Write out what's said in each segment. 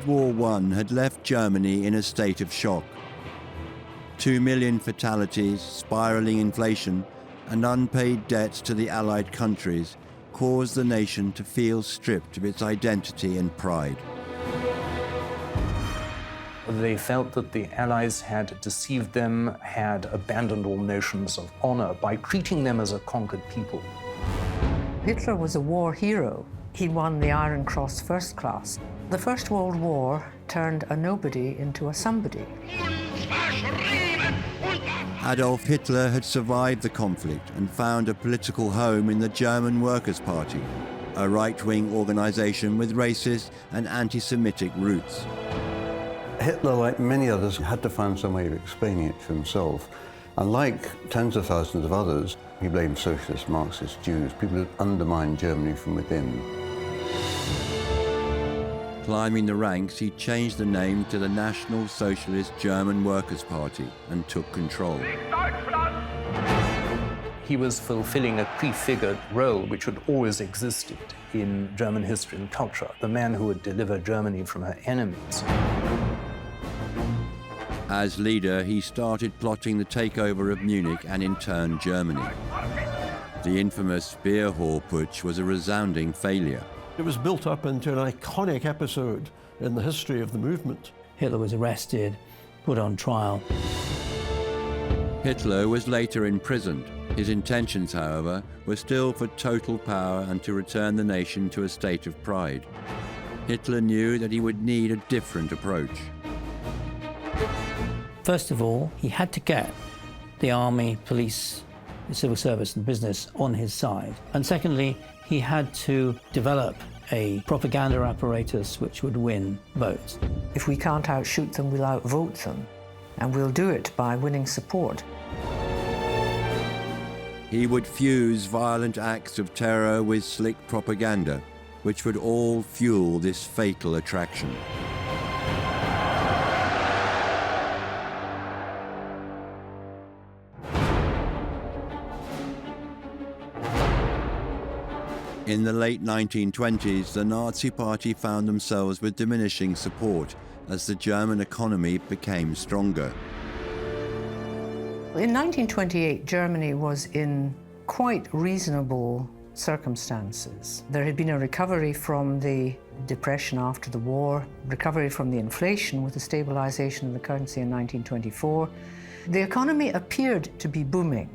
War I had left Germany in a state of shock. 2 million fatalities, spiralling inflation, and unpaid debts to the Allied countries caused the nation to feel stripped of its identity and pride. They felt that the Allies had deceived them, had abandoned all notions of honor by treating them as a conquered people. Hitler was a war hero. He won the Iron Cross First Class. The First World War turned a nobody into a somebody. Adolf Hitler had survived the conflict and found a political home in the German Workers' Party, a right-wing organization with racist and anti-Semitic roots. Hitler, like many others, had to find some way of explaining it to himself. And like tens of thousands of others, he blamed socialists, Marxists, Jews, people who undermined Germany from within. Climbing the ranks, he changed the name to the National Socialist German Workers' Party and took control. He was fulfilling a prefigured role which had always existed in German history and culture, the man who would deliver Germany from her enemies. As leader, he started plotting the takeover of Munich and in turn Germany. The infamous beer hall putsch was a resounding failure. It was built up into an iconic episode in the history of the movement. Hitler was arrested, put on trial. Hitler was later imprisoned. His intentions, however, were still for total power and to return the nation to a state of pride. Hitler knew that he would need a different approach. First of all, he had to get the army, police, the civil service and business on his side. And secondly, he had to develop a propaganda apparatus which would win votes. If we can't outshoot them, we'll outvote them. And we'll do it by winning support. He would fuse violent acts of terror with slick propaganda, which would all fuel this fatal attraction. In the late 1920s, the Nazi Party found themselves with diminishing support as the German economy became stronger. In 1928, Germany was in quite reasonable circumstances. There had been a recovery from the depression after the war, recovery from the inflation with the stabilization of the currency in 1924. The economy appeared to be booming.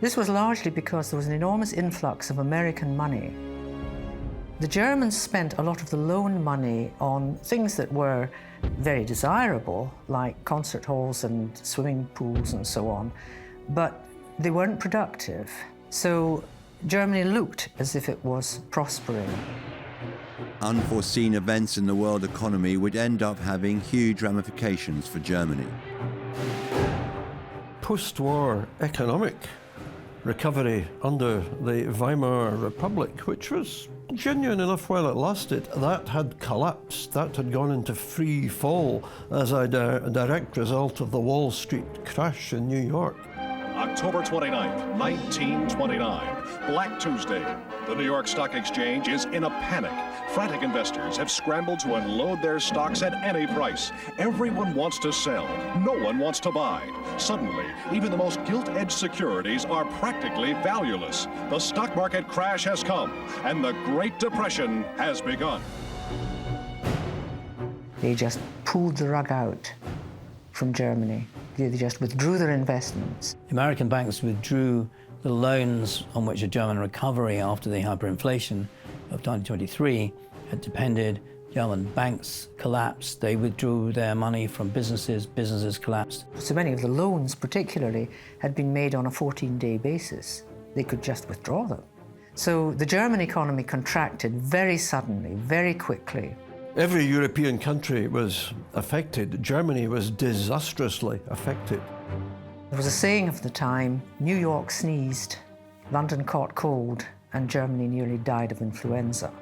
This was largely because there was an enormous influx of American money. The Germans spent a lot of the loan money on things that were very desirable, like concert halls and swimming pools and so on, but they weren't productive. So Germany looked as if it was prospering. Unforeseen events in the world economy would end up having huge ramifications for Germany. Post-war economic recovery under the Weimar Republic, which was genuine enough while it lasted, that had collapsed. That had gone into free fall as a direct result of the Wall Street crash in New York. October 29th, 1929, Black Tuesday. The New York Stock Exchange is in a panic. Frantic investors have scrambled to unload their stocks at any price. Everyone wants to sell. No one wants to buy. Suddenly, even the most gilt-edged securities are practically valueless. The stock market crash has come, and the Great Depression has begun. They just pulled the rug out from Germany. They just withdrew their investments. American banks withdrew the loans on which a German recovery after the hyperinflation of 1923 had depended. German banks collapsed. They withdrew their money from businesses. Businesses collapsed. So many of the loans, particularly, had been made on a 14-day basis. They could just withdraw them. So the German economy contracted very suddenly, very quickly. Every European country was affected. Germany was disastrously affected. There was a saying of the time, New York sneezed, London caught cold, and Germany nearly died of influenza.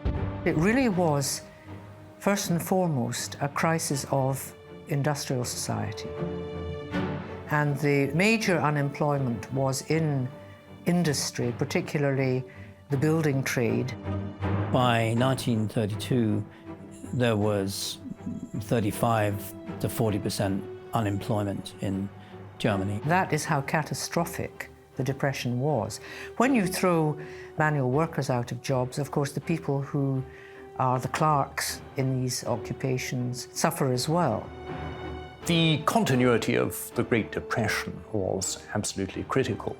It really was, first and foremost, a crisis of industrial society. And the major unemployment was in industry, particularly the building trade. By 1932, there was 35 to 40% unemployment in Germany. That is how catastrophic the Depression was. When you throw manual workers out of jobs, of course, the people who are the clerks in these occupations suffer as well. The continuity of the Great Depression was absolutely critical.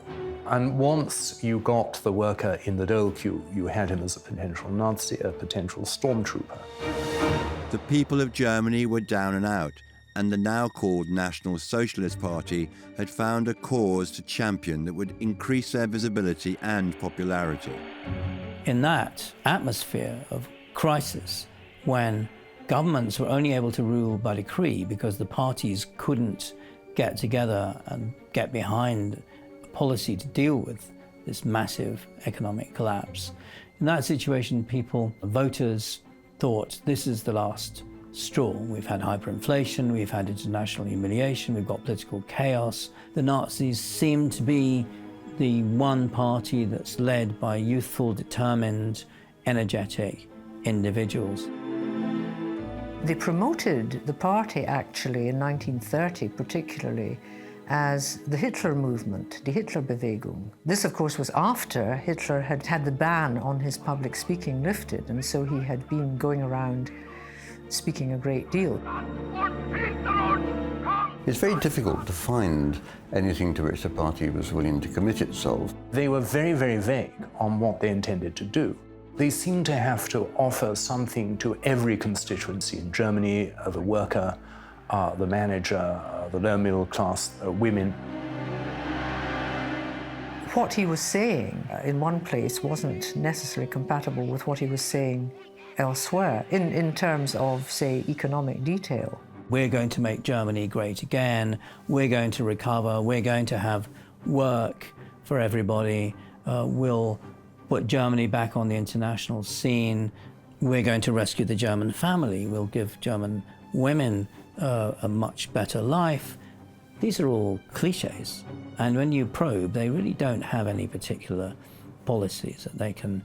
And once you got the worker in the dole queue, you had him as a potential Nazi, a potential stormtrooper. The people of Germany were down and out, and the now called National Socialist Party had found a cause to champion that would increase their visibility and popularity. In that atmosphere of crisis, when governments were only able to rule by decree because the parties couldn't get together and get behind a policy to deal with this massive economic collapse, in that situation, voters thought this is the last straw. We've had hyperinflation, we've had international humiliation, we've got political chaos. The Nazis seem to be the one party that's led by youthful, determined, energetic individuals. They promoted the party actually in 1930 particularly as the Hitler movement, die Hitlerbewegung. This of course was after Hitler had had the ban on his public speaking lifted, and so he had been going around speaking a great deal. It's very difficult to find anything to which the party was willing to commit itself. They were very, very vague on what they intended to do. They seemed to have to offer something to every constituency in Germany, the worker, the manager, the lower middle class, women. What he was saying in one place wasn't necessarily compatible with what he was saying elsewhere, in terms of, say, economic detail. We're going to make Germany great again, we're going to recover, we're going to have work for everybody, we'll put Germany back on the international scene, we're going to rescue the German family, we'll give German women a much better life. These are all cliches, and when you probe, they really don't have any particular policies that they can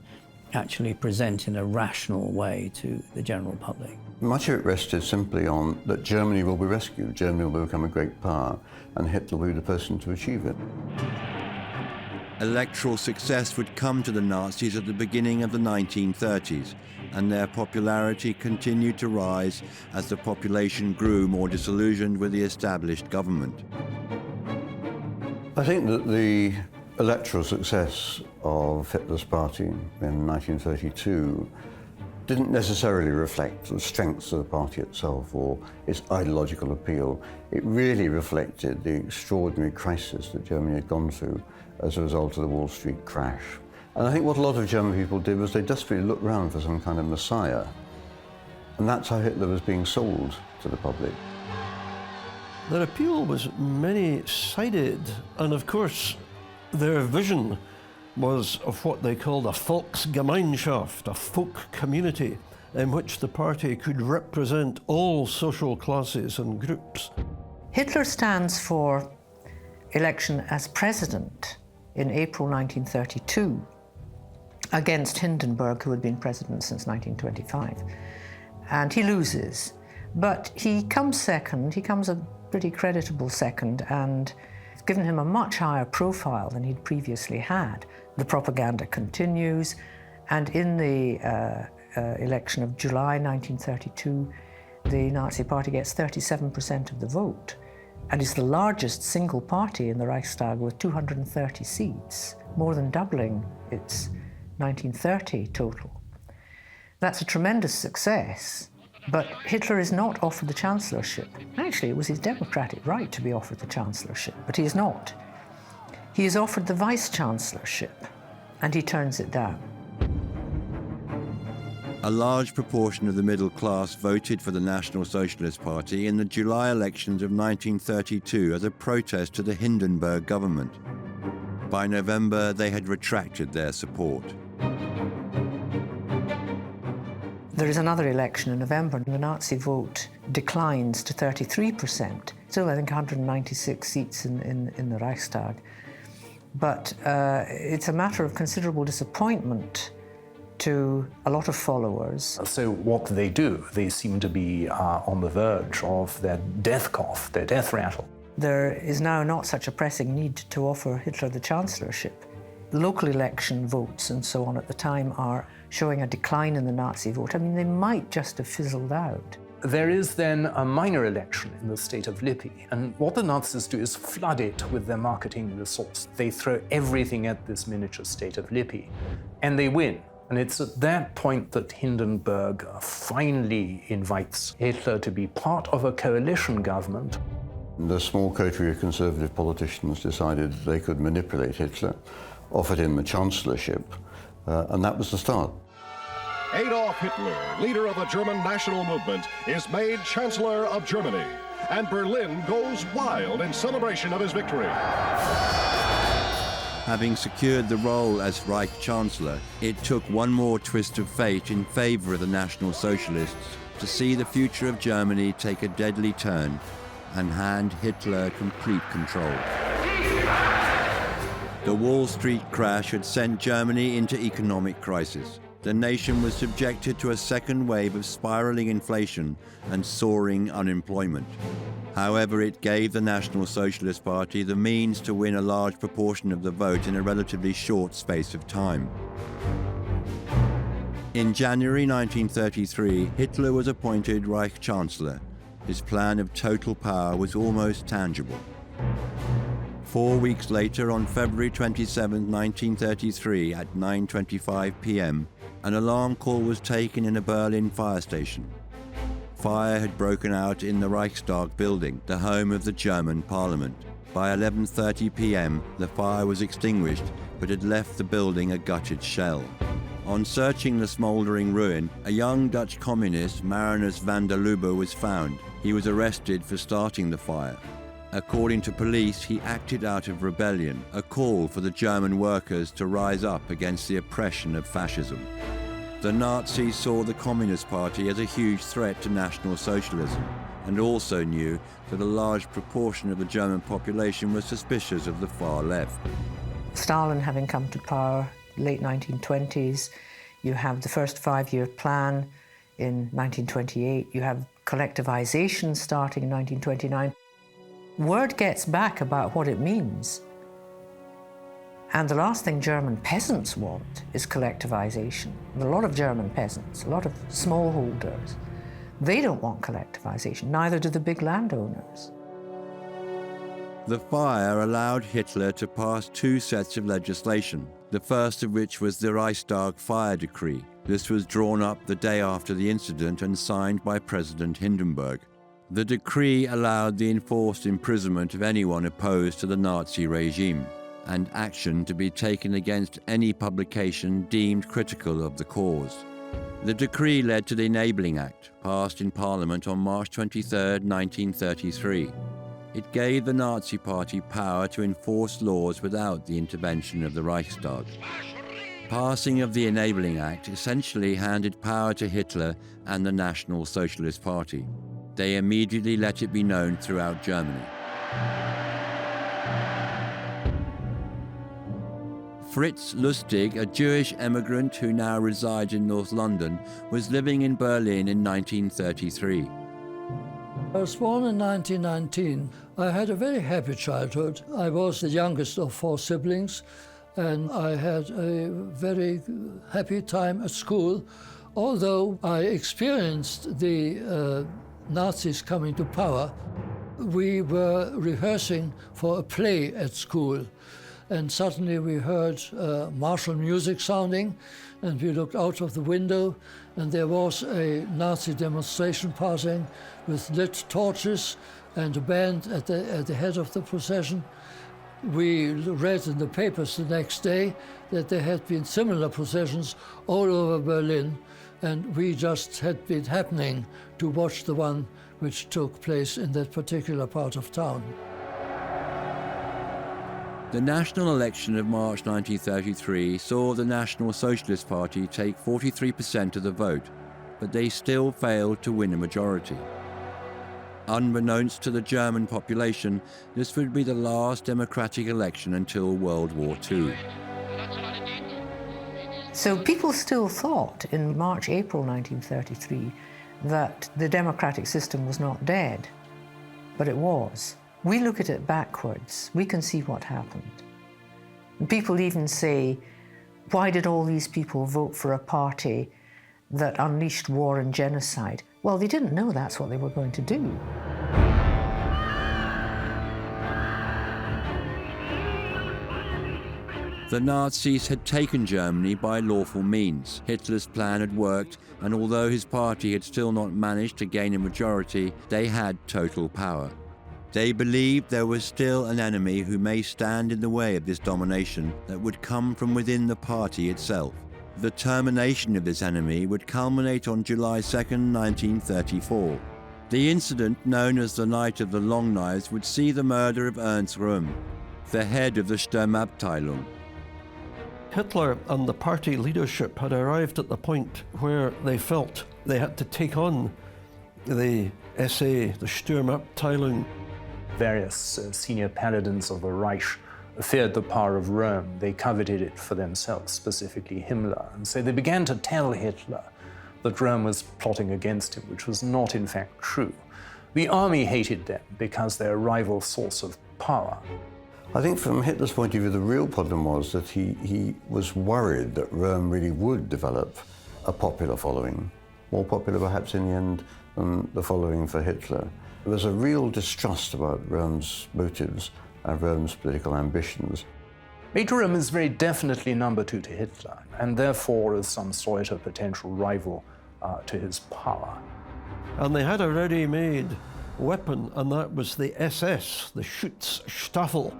actually present in a rational way to the general public. Much of it rested simply on that Germany will be rescued, Germany will become a great power, and Hitler will be the person to achieve it. Electoral success would come to the Nazis at the beginning of the 1930s, and their popularity continued to rise as the population grew more disillusioned with the established government. I think that the electoral success of Hitler's party in 1932 didn't necessarily reflect the strengths of the party itself or its ideological appeal. It really reflected the extraordinary crisis that Germany had gone through as a result of the Wall Street crash. And I think what a lot of German people did was they desperately looked around for some kind of messiah. And that's how Hitler was being sold to the public. Their appeal was many-sided, and of course, their vision was of what they called a Volksgemeinschaft, a folk community, in which the party could represent all social classes and groups. Hitler stands for election as president in April 1932 against Hindenburg, who had been president since 1925. And he loses, but he comes second, he comes a pretty creditable second, and it's given him a much higher profile than he'd previously had. The propaganda continues, and in the election of July 1932, the Nazi Party gets 37% of the vote, and is the largest single party in the Reichstag with 230 seats, more than doubling its 1930 total. That's a tremendous success, but Hitler is not offered the chancellorship. Actually, it was his democratic right to be offered the chancellorship, but he is not. He is offered the vice-chancellorship, and he turns it down. A large proportion of the middle class voted for the National Socialist Party in the July elections of 1932 as a protest to the Hindenburg government. By November, they had retracted their support. There is another election in November, and the Nazi vote declines to 33%. Still, I think, 196 seats in the Reichstag. But it's a matter of considerable disappointment to a lot of followers. So what they do, they seem to be on the verge of their death cough, their death rattle. There is now not such a pressing need to offer Hitler the chancellorship. Local election votes and so on at the time are showing a decline in the Nazi vote. I mean, they might just have fizzled out. There is then a minor election in the state of Lippe, and what the Nazis do is flood it with their marketing resource. They throw everything at this miniature state of Lippe, and they win. And it's at that point that Hindenburg finally invites Hitler to be part of a coalition government. The small coterie of conservative politicians decided they could manipulate Hitler, offered him the chancellorship, and that was the start. Adolf Hitler, leader of the German national movement, is made Chancellor of Germany, and Berlin goes wild in celebration of his victory. Having secured the role as Reich Chancellor, it took one more twist of fate in favor of the National Socialists to see the future of Germany take a deadly turn and hand Hitler complete control. The Wall Street crash had sent Germany into economic crisis. The nation was subjected to a second wave of spiraling inflation and soaring unemployment. However, it gave the National Socialist Party the means to win a large proportion of the vote in a relatively short space of time. In January 1933, Hitler was appointed Reich Chancellor. His plan of total power was almost tangible. 4 weeks later, on February 27, 1933, at 9:25 p.m., an alarm call was taken in a Berlin fire station. Fire had broken out in the Reichstag building, the home of the German parliament. By 11:30 p.m., the fire was extinguished, but had left the building a gutted shell. On searching the smouldering ruin, a young Dutch communist, Marinus van der Lubbe, was found. He was arrested for starting the fire. According to police, he acted out of rebellion, a call for the German workers to rise up against the oppression of fascism. The Nazis saw the Communist Party as a huge threat to National Socialism, and also knew that a large proportion of the German population was suspicious of the far left. Stalin having come to power late 1920s, you have the first five-year plan in 1928, you have collectivization starting in 1929. Word gets back about what it means. And the last thing German peasants want is collectivization. A lot of German peasants, a lot of smallholders, they don't want collectivization, neither do the big landowners. The fire allowed Hitler to pass two sets of legislation, the first of which was the Reichstag Fire decree. This was drawn up the day after the incident and signed by President Hindenburg. The decree allowed the enforced imprisonment of anyone opposed to the Nazi regime, and action to be taken against any publication deemed critical of the cause. The decree led to the Enabling Act, passed in Parliament on March 23, 1933. It gave the Nazi Party power to enforce laws without the intervention of the Reichstag. Passing of the Enabling Act essentially handed power to Hitler and the National Socialist Party. They immediately let it be known throughout Germany. Fritz Lustig, a Jewish emigrant who now resides in North London, was living in Berlin in 1933. I was born in 1919. I had a very happy childhood. I was the youngest of four siblings, and I had a very happy time at school, although I experienced the Nazis coming to power. We were rehearsing for a play at school, and suddenly we heard martial music sounding, and we looked out of the window, and there was a Nazi demonstration passing with lit torches and a band at the head of the procession. We read in the papers the next day that there had been similar processions all over Berlin, and we just had been happening to watch the one which took place in that particular part of town. The national election of March 1933 saw the National Socialist Party take 43% of the vote, but they still failed to win a majority. Unbeknownst to the German population, this would be the last democratic election until World War II. So people still thought in March, April 1933 that the democratic system was not dead, but it was. We look at it backwards, we can see what happened. And people even say, why did all these people vote for a party that unleashed war and genocide? Well, they didn't know that's what they were going to do. The Nazis had taken Germany by lawful means. Hitler's plan had worked, and although his party had still not managed to gain a majority, they had total power. They believed there was still an enemy who may stand in the way of this domination that would come from within the party itself. The termination of this enemy would culminate on July 2nd, 1934. The incident, known as the Night of the Long Knives, would see the murder of Ernst Röhm, the head of the Sturmabteilung. Hitler and the party leadership had arrived at the point where they felt they had to take on the SA, the Sturmabteilung. Various senior paladins of the Reich feared the power of Rome. They coveted it for themselves, specifically Himmler. And so they began to tell Hitler that Rome was plotting against him, which was not in fact true. The army hated them because they're a rival source of power. I think from Hitler's point of view, the real problem was that he was worried that Rome really would develop a popular following, more popular perhaps in the end than the following for Hitler. There was a real distrust about Rome's motives and Rome's political ambitions. Major Rome is very definitely number two to Hitler, and therefore is some sort of potential rival to his power. And they had a ready-made weapon, and that was the SS, the Schutzstaffel.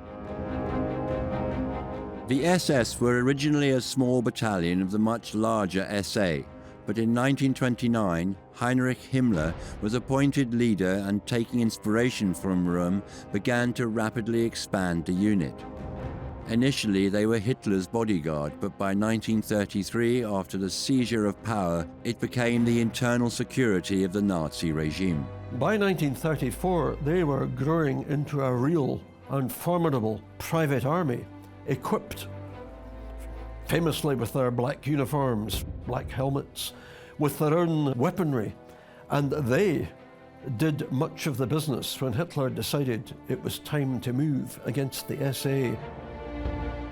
The SS were originally a small battalion of the much larger SA, but in 1929, Heinrich Himmler was appointed leader and, taking inspiration from Röhm, began to rapidly expand the unit. Initially, they were Hitler's bodyguard, but by 1933, after the seizure of power, it became the internal security of the Nazi regime. By 1934, they were growing into a real and formidable private army, equipped famously with their black uniforms, black helmets, with their own weaponry. And they did much of the business when Hitler decided it was time to move against the SA.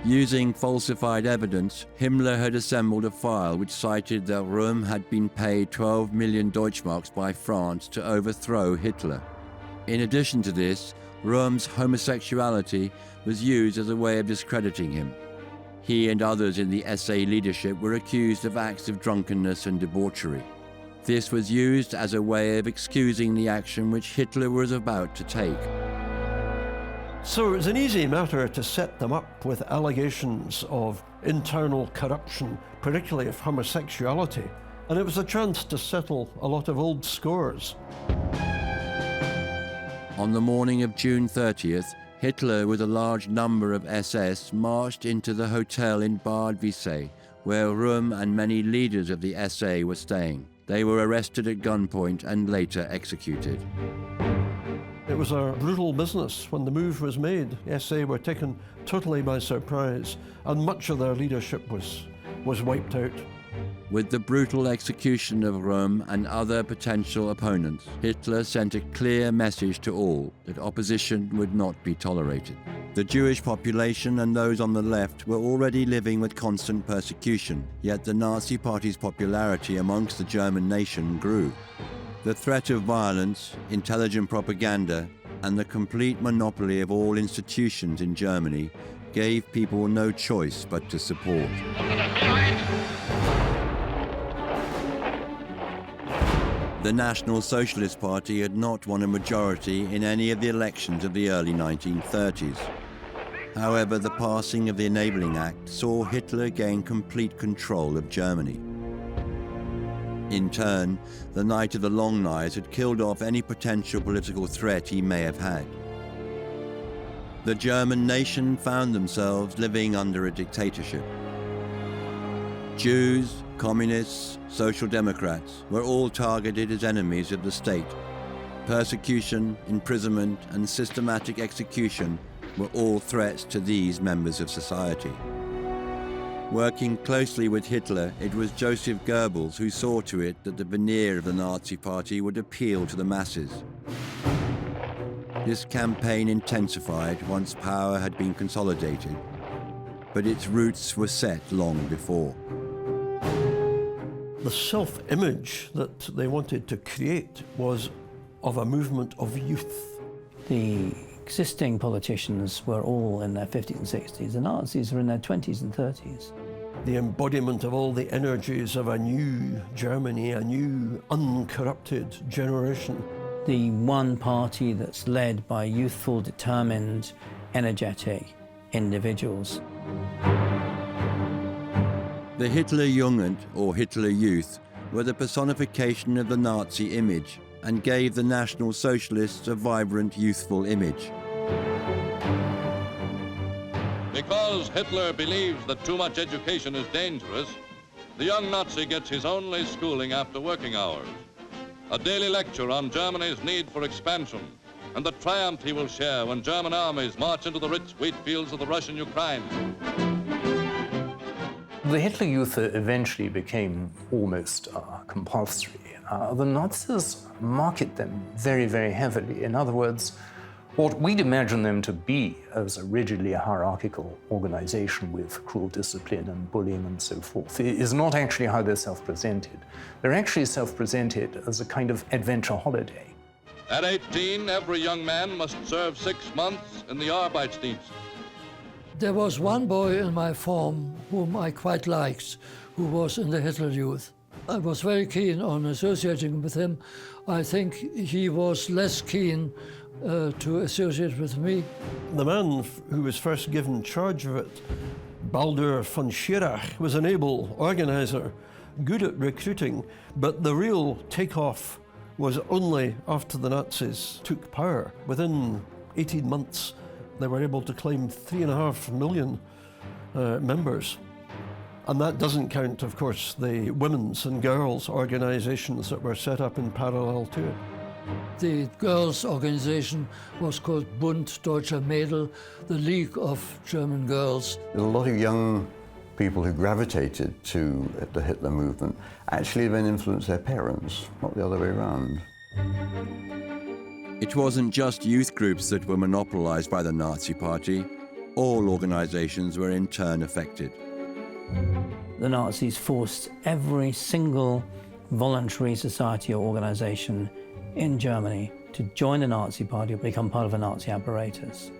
Using falsified evidence, Himmler had assembled a file which cited that Röhm had been paid 12 million Deutschmarks by France to overthrow Hitler. In addition to this, Röhm's homosexuality was used as a way of discrediting him. He and others in the SA leadership were accused of acts of drunkenness and debauchery. This was used as a way of excusing the action which Hitler was about to take. So it was an easy matter to set them up with allegations of internal corruption, particularly of homosexuality, and it was a chance to settle a lot of old scores. On the morning of June 30th, Hitler, with a large number of SS, marched into the hotel in Bad Wiessee, where Röhm and many leaders of the SA were staying. They were arrested at gunpoint and later executed. It was a brutal business when the move was made. The SA were taken totally by surprise, and much of their leadership was wiped out. With the brutal execution of Röhm and other potential opponents, Hitler sent a clear message to all that opposition would not be tolerated. The Jewish population and those on the left were already living with constant persecution, yet the Nazi Party's popularity amongst the German nation grew. The threat of violence, intelligent propaganda, and the complete monopoly of all institutions in Germany gave people no choice but to support. The National Socialist Party had not won a majority in any of the elections of the early 1930s. However, the passing of the Enabling Act saw Hitler gain complete control of Germany. In turn, the Night of the Long Knives had killed off any potential political threat he may have had. The German nation found themselves living under a dictatorship. Jews, communists, social democrats were all targeted as enemies of the state. Persecution, imprisonment, and systematic execution were all threats to these members of society. Working closely with Hitler, it was Joseph Goebbels who saw to it that the veneer of the Nazi Party would appeal to the masses. This campaign intensified once power had been consolidated, but its roots were set long before. The self-image that they wanted to create was of a movement of youth. The existing politicians were all in their 50s and 60s. The Nazis were in their 20s and 30s. The embodiment of all the energies of a new Germany, a new uncorrupted generation. The one party that's led by youthful, determined, energetic individuals. The Hitlerjugend, or Hitler Youth, were the personification of the Nazi image and gave the National Socialists a vibrant, youthful image. Because Hitler believes that too much education is dangerous, the young Nazi gets his only schooling after working hours. A daily lecture on Germany's need for expansion and the triumph he will share when German armies march into the rich wheat fields of the Russian Ukraine. The Hitler Youth eventually became almost compulsory. The Nazis market them very, very heavily. In other words, what we'd imagine them to be as a rigidly hierarchical organization with cruel discipline and bullying and so forth is not actually how they're self-presented. They're actually self-presented as a kind of adventure holiday. At 18, every young man must serve 6 months in the Arbeitsdienst. There was one boy in my form whom I quite liked, who was in the Hitler Youth. I was very keen on associating with him. I think he was less keen to associate with me. The man who was first given charge of it, Baldur von Schirach, was an able organizer, good at recruiting, but the real takeoff was only after the Nazis took power. Within 18 months, they were able to claim 3.5 million members. And that doesn't count, of course, the women's and girls' organizations that were set up in parallel to it. The girls' organization was called Bund Deutscher Mädel, the League of German Girls. A lot of young people who gravitated to the Hitler movement actually then influenced their parents, not the other way around. It wasn't just youth groups that were monopolized by the Nazi Party. All organizations were in turn affected. The Nazis forced every single voluntary society or organization in Germany to join the Nazi Party or become part of a Nazi apparatus.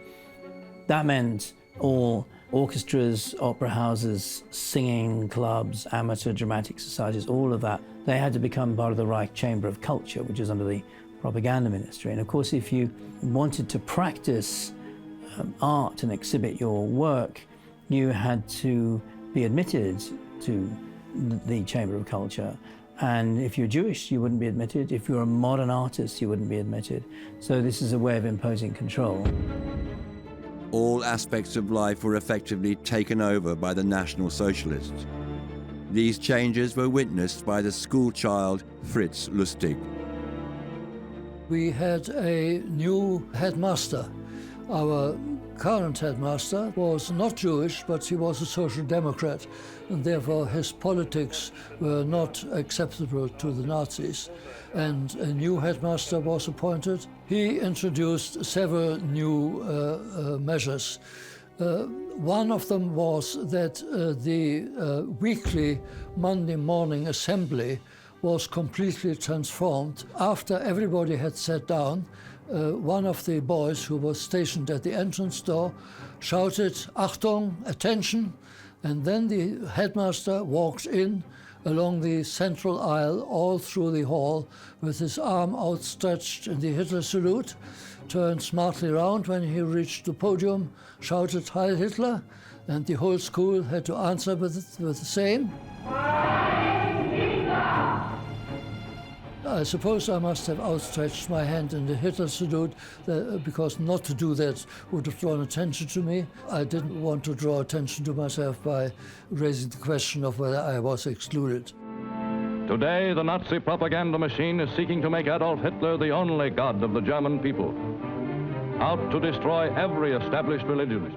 That meant all orchestras, opera houses, singing clubs, amateur dramatic societies, all of that, they had to become part of the Reich Chamber of Culture, which is under the propaganda ministry. And of course, if you wanted to practice art and exhibit your work, you had to be admitted to the Chamber of Culture. And if you're Jewish, you wouldn't be admitted. If you're a modern artist, you wouldn't be admitted. So this is a way of imposing control. All aspects of life were effectively taken over by the National Socialists. These changes were witnessed by the schoolchild Fritz Lustig. We had a new headmaster. Our current headmaster was not Jewish, but he was a social democrat, and therefore his politics were not acceptable to the Nazis. And a new headmaster was appointed. He introduced several new measures. One of them was that the weekly Monday morning assembly was completely transformed. After everybody had sat down, one of the boys who was stationed at the entrance door shouted, "Achtung, attention," and then the headmaster walked in along the central aisle all through the hall with his arm outstretched in the Hitler salute, turned smartly round when he reached the podium, shouted "Heil Hitler," and the whole school had to answer with the same. I suppose I must have outstretched my hand in the Hitler salute because not to do that would have drawn attention to me. I didn't want to draw attention to myself by raising the question of whether I was excluded. Today, the Nazi propaganda machine is seeking to make Adolf Hitler the only god of the German people, out to destroy every established religion.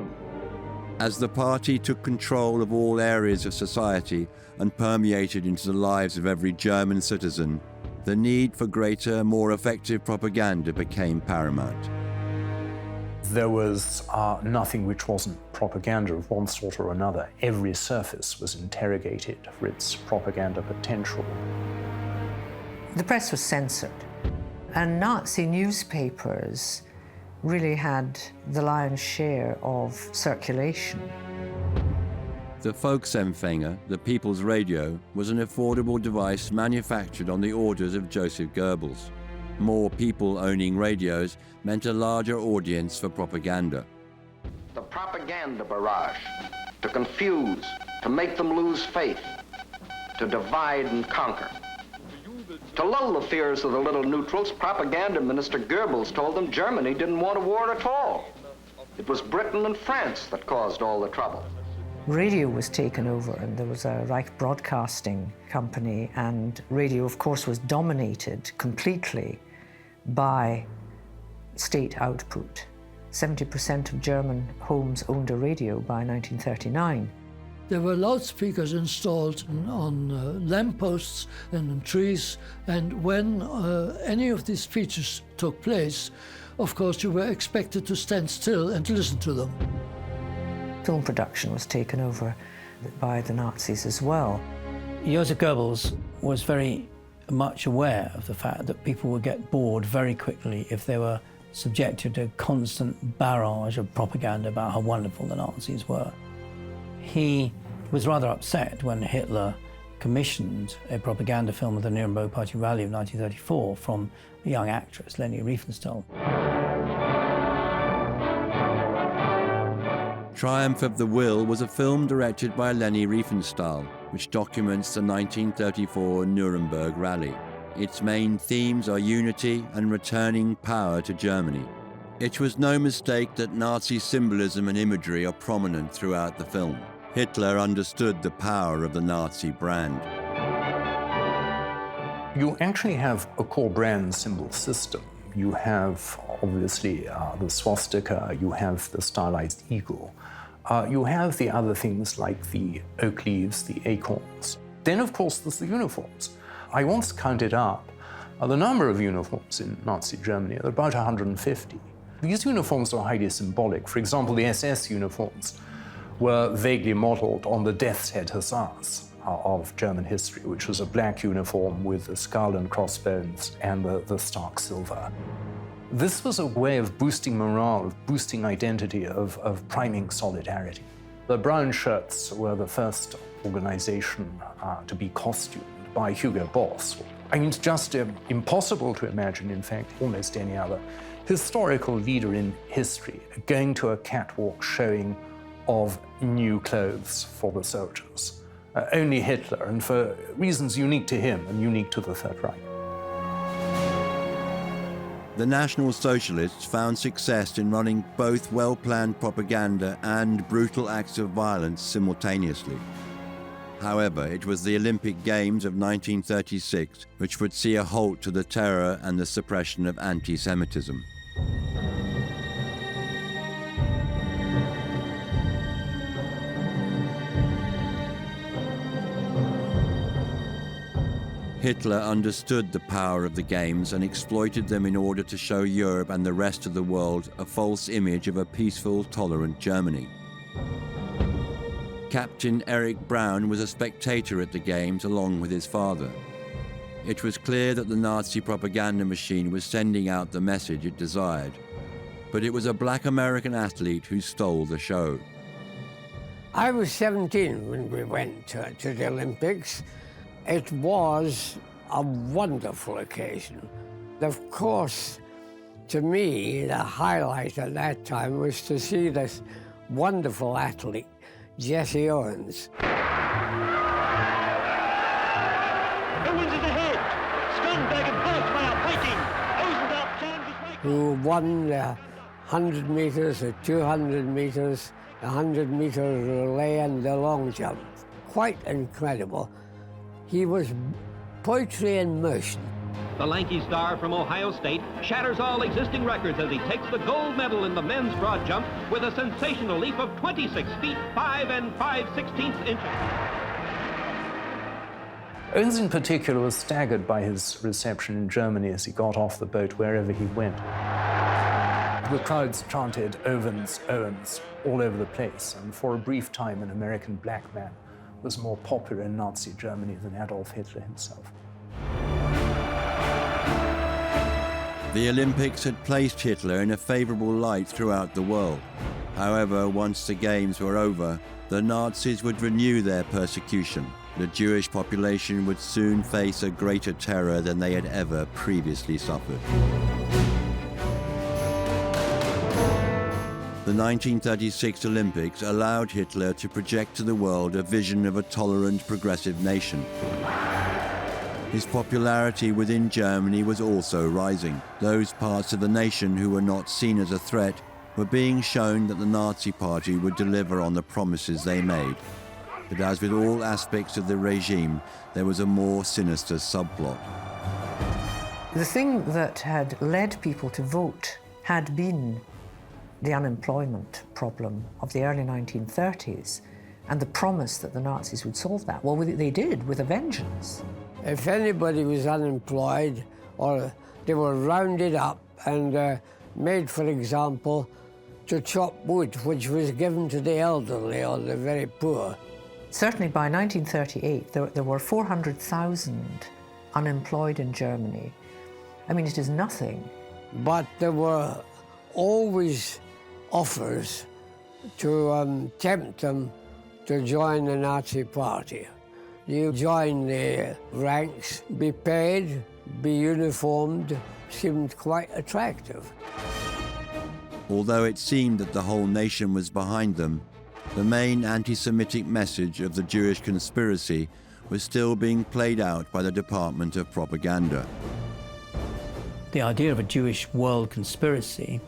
As the party took control of all areas of society and permeated into the lives of every German citizen, the need for greater, more effective propaganda became paramount. There was nothing which wasn't propaganda of one sort or another. Every surface was interrogated for its propaganda potential. The press was censored, and Nazi newspapers really had the lion's share of circulation. The Volksempfänger, the People's Radio, was an affordable device manufactured on the orders of Joseph Goebbels. More people owning radios meant a larger audience for propaganda. The propaganda barrage, to confuse, to make them lose faith, to divide and conquer. To lull the fears of the little neutrals, Propaganda Minister Goebbels told them Germany didn't want a war at all. It was Britain and France that caused all the trouble. Radio was taken over, and there was a Reich Broadcasting Company, and radio, of course, was dominated completely by state output. 70% of German homes owned a radio by 1939. There were loudspeakers installed on lampposts and on trees, and when any of these speeches took place, of course, you were expected to stand still and listen to them. Film production was taken over by the Nazis as well. Joseph Goebbels was very much aware of the fact that people would get bored very quickly if they were subjected to a constant barrage of propaganda about how wonderful the Nazis were. He was rather upset when Hitler commissioned a propaganda film of the Nuremberg Party Rally of 1934 from a young actress, Leni Riefenstahl. Triumph of the Will was a film directed by Leni Riefenstahl, which documents the 1934 Nuremberg Rally. Its main themes are unity and returning power to Germany. It was no mistake that Nazi symbolism and imagery are prominent throughout the film. Hitler understood the power of the Nazi brand. You actually have a core brand symbol system. You have, obviously, the swastika, you have the stylized eagle. You have the other things like the oak leaves, the acorns. Then, of course, there's the uniforms. I once counted up the number of uniforms in Nazi Germany, there are about 150. These uniforms are highly symbolic. For example, the SS uniforms were vaguely modeled on the Death's Head Hussars of German history, which was a black uniform with the skull and crossbones and the stark silver. This was a way of boosting morale, of boosting identity, of priming solidarity. The brown shirts were the first organization to be costumed by Hugo Boss. I mean, it's just impossible to imagine, in fact, almost any other historical leader in history going to a catwalk showing of new clothes for the soldiers. Only Hitler, and for reasons unique to him and unique to the Third Reich. The National Socialists found success in running both well-planned propaganda and brutal acts of violence simultaneously. However, it was the Olympic Games of 1936 which would see a halt to the terror and the suppression of anti-Semitism. Hitler understood the power of the Games and exploited them in order to show Europe and the rest of the world a false image of a peaceful, tolerant Germany. Captain Erich Braun was a spectator at the Games along with his father. It was clear that the Nazi propaganda machine was sending out the message it desired, but it was a black American athlete who stole the show. I was 17 when we went to the Olympics. It was a wonderful occasion. Of course, to me, the highlight at that time was to see this wonderful athlete, Jesse Owens. Owens is ahead. Skonberg and Bergmeier fighting. Who won the 100 meters, the 200 meters, the 100-meter relay, and the long jump. Quite incredible. He was poetry in motion. The lanky star from Ohio State shatters all existing records as he takes the gold medal in the men's broad jump with a sensational leap of 26 feet 5 5/16 inches. Owens in particular was staggered by his reception in Germany as he got off the boat wherever he went. The crowds chanted "Owens, Owens" all over the place, and for a brief time an American black man was more popular in Nazi Germany than Adolf Hitler himself. The Olympics had placed Hitler in a favourable light throughout the world. However, once the Games were over, the Nazis would renew their persecution. The Jewish population would soon face a greater terror than they had ever previously suffered. The 1936 Olympics allowed Hitler to project to the world a vision of a tolerant, progressive nation. His popularity within Germany was also rising. Those parts of the nation who were not seen as a threat were being shown that the Nazi Party would deliver on the promises they made. But as with all aspects of the regime, there was a more sinister subplot. The thing that had led people to vote had been the unemployment problem of the early 1930s and the promise that the Nazis would solve that. Well, they did, with a vengeance. If anybody was unemployed, or they were rounded up and made, for example, to chop wood, which was given to the elderly or the very poor. Certainly by 1938, there were 400,000 unemployed in Germany. I mean, it is nothing. But there were always offers to tempt them to join the Nazi Party. You join the ranks, be paid, be uniformed, seemed quite attractive. Although it seemed that the whole nation was behind them, the main anti-Semitic message of the Jewish conspiracy was still being played out by the Department of Propaganda. The idea of a Jewish world conspiracy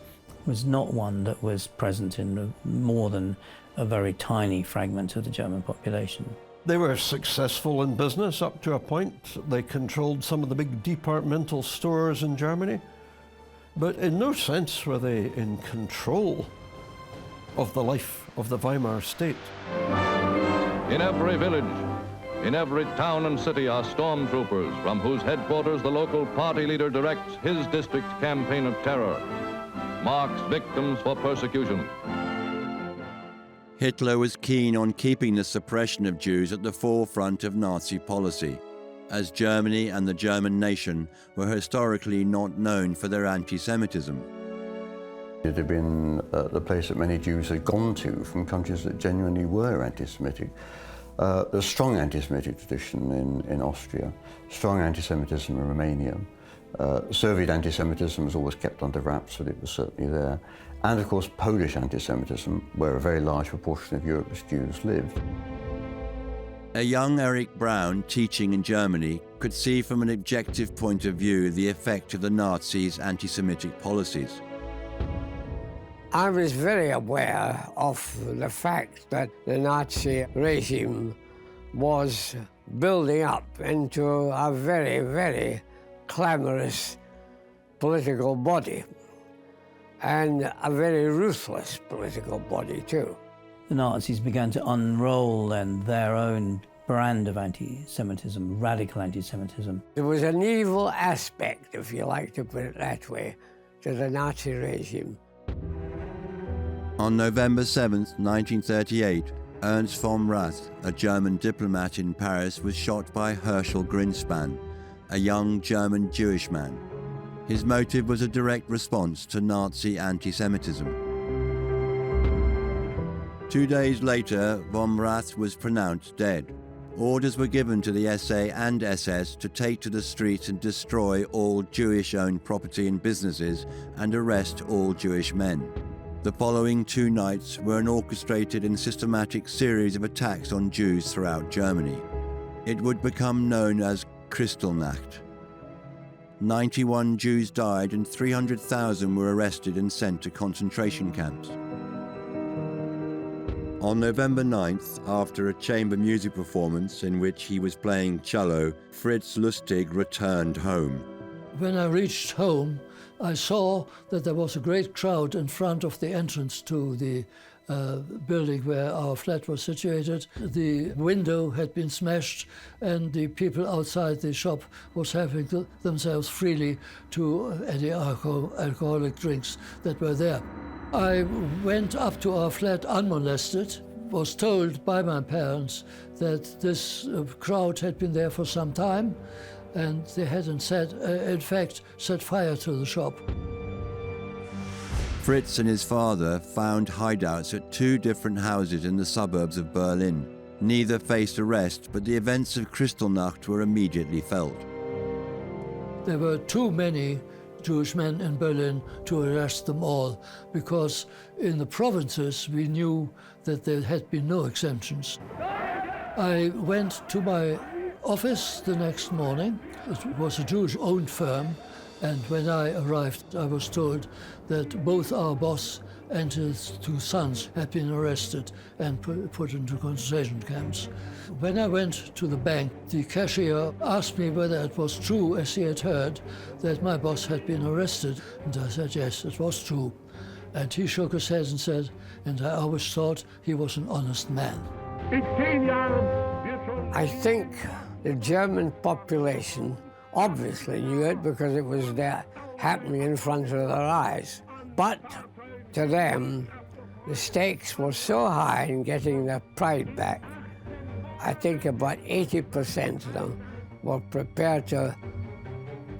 was not one that was present in more than a very tiny fragment of the German population. They were successful in business up to a point. They controlled some of the big departmental stores in Germany. But in no sense were they in control of the life of the Weimar state. In every village, in every town and city are stormtroopers from whose headquarters the local party leader directs his district's campaign of terror, marks victims for persecution. Hitler was keen on keeping the suppression of Jews at the forefront of Nazi policy, as Germany and the German nation were historically not known for their anti-Semitism. It had been the place that many Jews had gone to from countries that genuinely were anti-Semitic. There's a strong anti-Semitic tradition in Austria, strong anti-Semitism in Romania. Soviet anti-Semitism was always kept under wraps, but it was certainly there. And of course, Polish anti-Semitism, where a very large proportion of Europe's Jews lived. A young Eric Brown teaching in Germany could see from an objective point of view the effect of the Nazis' anti-Semitic policies. I was very aware of the fact that the Nazi regime was building up into a very, very clamorous political body, and a very ruthless political body too. The Nazis began to unroll then their own brand of anti-Semitism, radical anti-Semitism. There was an evil aspect, if you like to put it that way, to the Nazi regime. On November 7, 1938, Ernst von Rath, a German diplomat in Paris, was shot by Herschel Grinspan, a young German Jewish man. His motive was a direct response to Nazi anti-Semitism. 2 days later, von Rath was pronounced dead. Orders were given to the SA and SS to take to the streets and destroy all Jewish-owned property and businesses and arrest all Jewish men. The following 2 nights were an orchestrated and systematic series of attacks on Jews throughout Germany. It would become known as Kristallnacht. 91 Jews died and 300,000 were arrested and sent to concentration camps. On November 9th, after a chamber music performance in which he was playing cello, Fritz Lustig returned home. When I reached home, I saw that there was a great crowd in front of the entrance to the building where our flat was situated. The window had been smashed and the people outside the shop was having themselves freely to any alcoholic drinks that were there. I went up to our flat unmolested, was told by my parents that this crowd had been there for some time and they had in fact set fire to the shop. Fritz and his father found hideouts at 2 different houses in the suburbs of Berlin. Neither faced arrest, but the events of Kristallnacht were immediately felt. There were too many Jewish men in Berlin to arrest them all, because in the provinces we knew that there had been no exemptions. I went to my office the next morning. It was a Jewish-owned firm, and when I arrived, I was told that both our boss and his 2 sons had been arrested and put into concentration camps. When I went to the bank, the cashier asked me whether it was true, as he had heard, that my boss had been arrested. And I said, yes, it was true. And he shook his head and said, and I always thought he was an honest man. I think the German population obviously knew it because it was there happening in front of their eyes. But to them, the stakes were so high in getting their pride back. I think about 80% of them were prepared to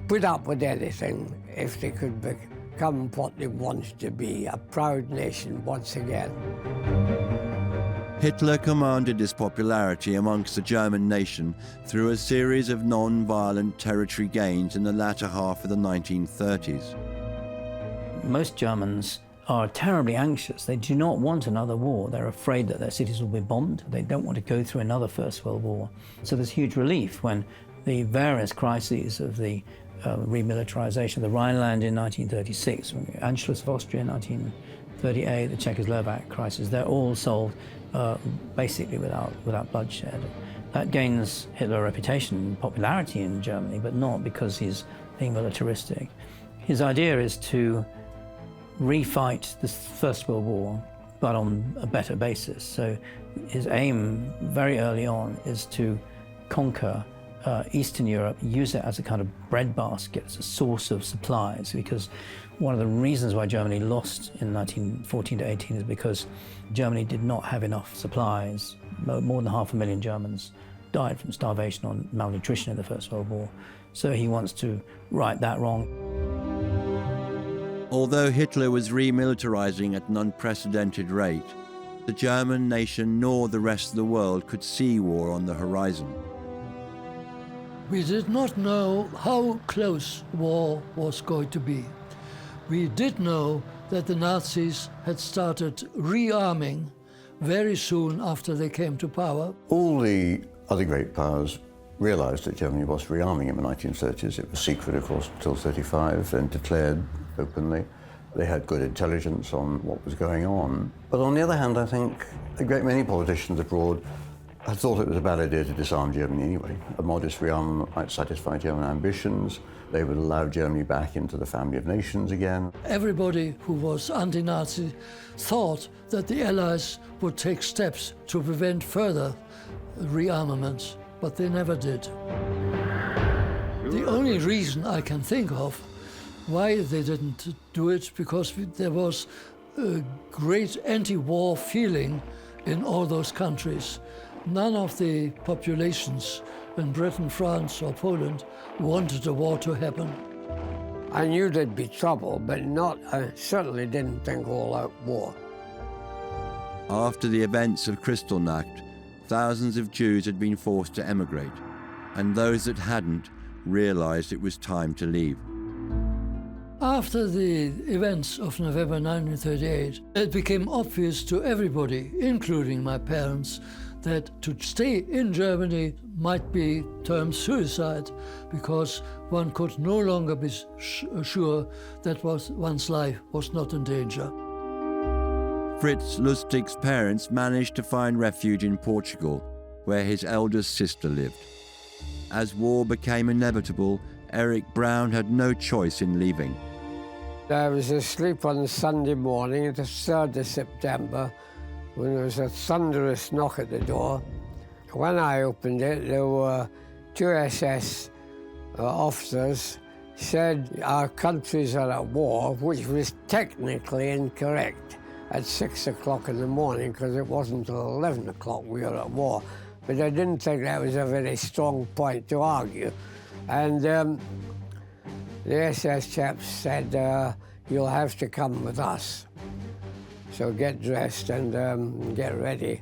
put up with anything if they could become what they wanted to be, a proud nation once again. Hitler commanded his popularity amongst the German nation through a series of non-violent territory gains in the latter half of the 1930s. Most Germans are terribly anxious. They do not want another war. They're afraid that their cities will be bombed. They don't want to go through another First World War. So there's huge relief when the various crises of the remilitarization of the Rhineland in 1936, Anschluss of Austria in 1938, the Czechoslovak crisis, they're all solved basically without bloodshed. That gains Hitler a reputation and popularity in Germany, but not because he's being militaristic. His idea is to refight the First World War, but on a better basis. So his aim very early on is to conquer Eastern Europe, use it as a kind of breadbasket, as a source of supplies, because one of the reasons why Germany lost in 1914 to 18 is because Germany did not have enough supplies. More than 500,000 Germans died from starvation or malnutrition in the First World War. So he wants to right that wrong. Although Hitler was remilitarizing at an unprecedented rate, the German nation nor the rest of the world could see war on the horizon. We did not know how close war was going to be. We did know that the Nazis had started rearming very soon after they came to power. All the other great powers realized that Germany was rearming in the 1930s. It was secret, of course, until 1935, and declared openly. They had good intelligence on what was going on. But on the other hand, I think a great many politicians abroad had thought it was a bad idea to disarm Germany anyway. A modest rearmament might satisfy German ambitions. They would allow Germany back into the family of nations again. Everybody who was anti-Nazi thought that the Allies would take steps to prevent further rearmaments, but they never did. The only reason I can think of why they didn't do it, because there was a great anti-war feeling in all those countries. None of the populations in Britain, France, or Poland wanted a war to happen. I knew there'd be trouble, but I certainly didn't think all-out war. After the events of Kristallnacht, thousands of Jews had been forced to emigrate, and those that hadn't realized it was time to leave. After the events of November 1938, it became obvious to everybody, including my parents, that to stay in Germany might be termed suicide, because one could no longer be sure that one's life was not in danger. Fritz Lustig's parents managed to find refuge in Portugal, where his eldest sister lived. As war became inevitable, Eric Brown had no choice in leaving. I was asleep on Sunday morning, the 3rd of September, when there was a thunderous knock at the door. When I opened it, there were 2 SS officers said our countries are at war, which was technically incorrect at 6 o'clock in the morning, because it wasn't until 11 o'clock we were at war. But I didn't think that was a very strong point to argue. And the SS chaps said, you'll have to come with us. So get dressed and get ready.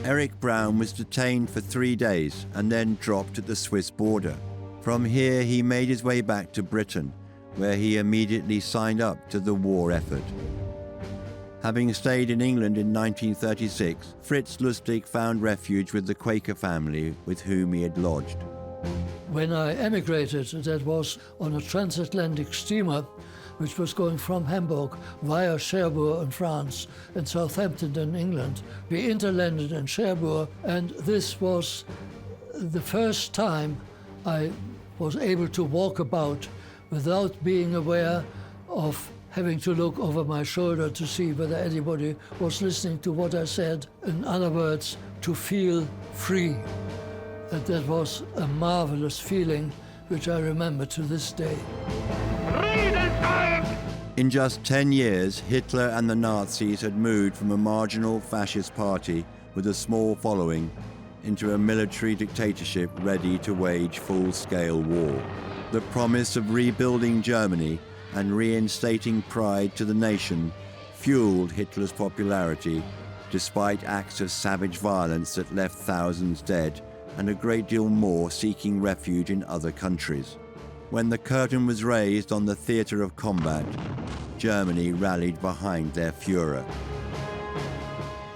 Eric Brown was detained for 3 days and then dropped at the Swiss border. From here, he made his way back to Britain, where he immediately signed up to the war effort. Having stayed in England in 1936, Fritz Lustig found refuge with the Quaker family with whom he had lodged. When I emigrated, that was on a transatlantic steamer which was going from Hamburg via Cherbourg in France and Southampton in England. We interlanded in Cherbourg, and this was the first time I was able to walk about without being aware of having to look over my shoulder to see whether anybody was listening to what I said. In other words, to feel free. And that was a marvelous feeling, which I remember to this day. In just 10 years, Hitler and the Nazis had moved from a marginal fascist party with a small following into a military dictatorship ready to wage full-scale war. The promise of rebuilding Germany and reinstating pride to the nation fueled Hitler's popularity, despite acts of savage violence that left thousands dead and a great deal more seeking refuge in other countries. When the curtain was raised on the theatre of combat, Germany rallied behind their Führer.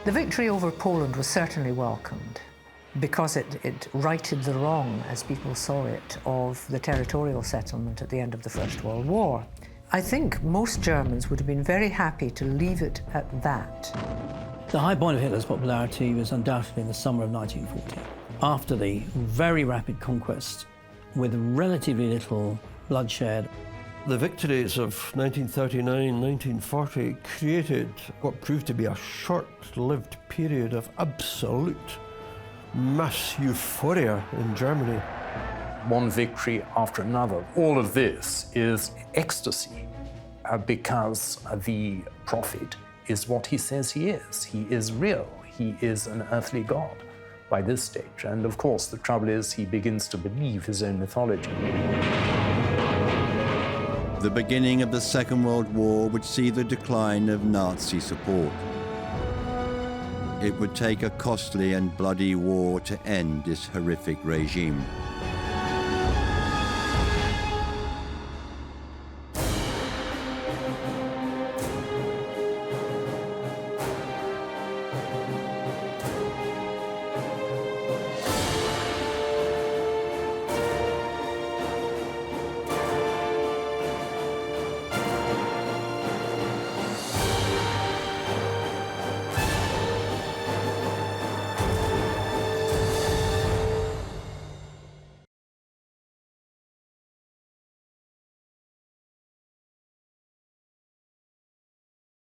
The victory over Poland was certainly welcomed because it righted the wrong, as people saw it, of the territorial settlement at the end of the First World War. I think most Germans would have been very happy to leave it at that. The high point of Hitler's popularity was undoubtedly in the summer of 1940, after the very rapid conquest with relatively little bloodshed. The victories of 1939, 1940 created what proved to be a short-lived period of absolute mass euphoria in Germany. One victory after another. All of this is ecstasy because the prophet is what he says he is. He is real. He is an earthly god by this stage. And of course, the trouble is he begins to believe his own mythology. The beginning of the Second World War would see the decline of Nazi support. It would take a costly and bloody war to end this horrific regime.